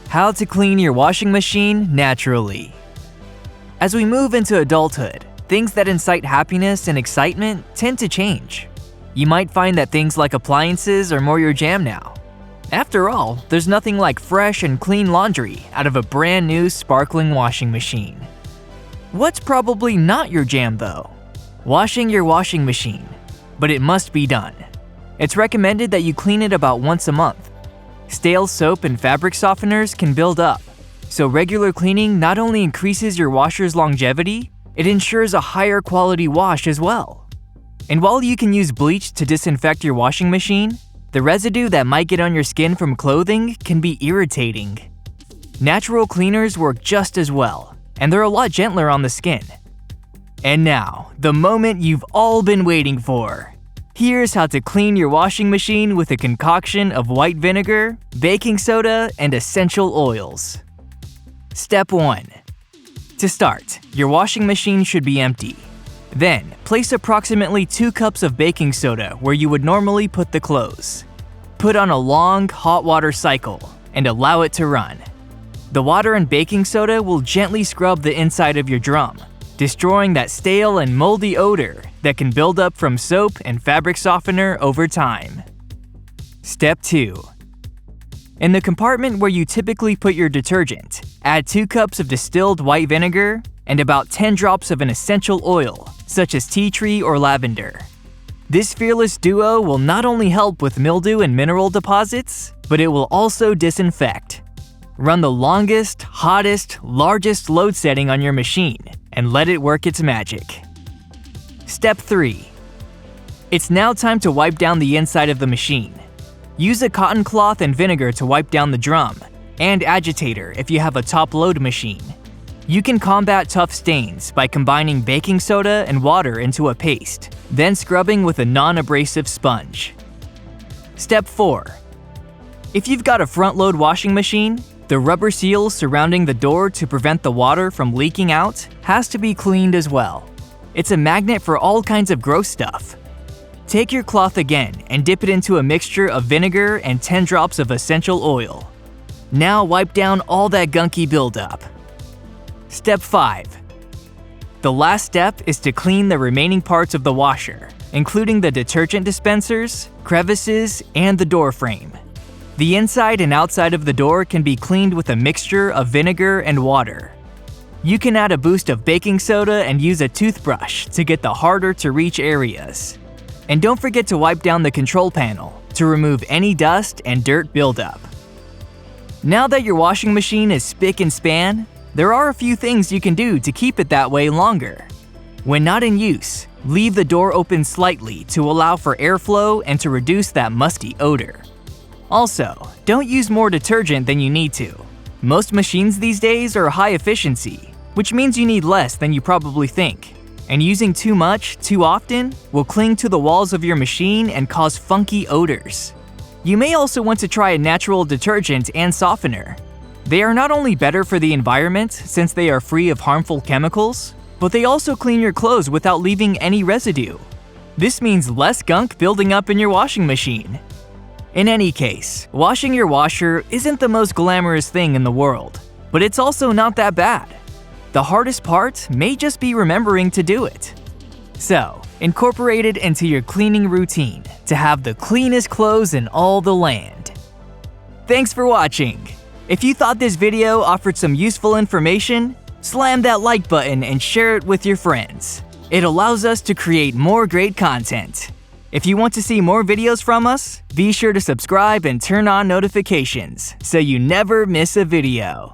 How to clean your washing machine naturally. As we move into adulthood, things that incite happiness and excitement tend to change. You might find that things like appliances are more your jam now. After all, there's nothing like fresh and clean laundry out of a brand new sparkling washing machine. What's probably not your jam though? Washing your washing machine. But it must be done. It's recommended that you clean it about once a month. Stale soap and fabric softeners can build up, so regular cleaning not only increases your washer's longevity, it ensures a higher quality wash as well. And while you can use bleach to disinfect your washing machine, the residue that might get on your skin from clothing can be irritating. Natural cleaners work just as well, and they're a lot gentler on the skin. And now, the moment you've all been waiting for. Here's how to clean your washing machine with a concoction of white vinegar, baking soda, and essential oils. Step 1. To start, your washing machine should be empty. Then, place approximately 2 cups of baking soda where you would normally put the clothes. Put on a long, hot water cycle and allow it to run. The water and baking soda will gently scrub the inside of your drum, destroying that stale and moldy odor that can build up from soap and fabric softener over time. Step 2. In the compartment where you typically put your detergent, add 2 cups of distilled white vinegar and about 10 drops of an essential oil, such as tea tree or lavender. This fearless duo will not only help with mildew and mineral deposits, but it will also disinfect. Run the longest, hottest, largest load setting on your machine and let it work its magic. Step 3. It's now time to wipe down the inside of the machine. Use a cotton cloth and vinegar to wipe down the drum, and agitator if you have a top-load machine. You can combat tough stains by combining baking soda and water into a paste, then scrubbing with a non-abrasive sponge. Step 4. If you've got a front-load washing machine, the rubber seal surrounding the door to prevent the water from leaking out has to be cleaned as well. It's a magnet for all kinds of gross stuff. Take your cloth again and dip it into a mixture of vinegar and 10 drops of essential oil. Now wipe down all that gunky buildup. Step 5. The last step is to clean the remaining parts of the washer, including the detergent dispensers, crevices, and the door frame. The inside and outside of the door can be cleaned with a mixture of vinegar and water. You can add a boost of baking soda and use a toothbrush to get the harder-to-reach areas. And don't forget to wipe down the control panel to remove any dust and dirt buildup. Now that your washing machine is spick and span, there are a few things you can do to keep it that way longer. When not in use, leave the door open slightly to allow for airflow and to reduce that musty odor. Also, don't use more detergent than you need to. Most machines these days are high efficiency, which means you need less than you probably think. And using too much, too often, will cling to the walls of your machine and cause funky odors. You may also want to try a natural detergent and softener. They are not only better for the environment since they are free of harmful chemicals, but they also clean your clothes without leaving any residue. This means less gunk building up in your washing machine. In any case, washing your washer isn't the most glamorous thing in the world, but it's also not that bad. The hardest part may just be remembering to do it. So, incorporate it into your cleaning routine to have the cleanest clothes in all the land. Thanks for watching! If you thought this video offered some useful information, slam that like button and share it with your friends. It allows us to create more great content. If you want to see more videos from us, be sure to subscribe and turn on notifications so you never miss a video.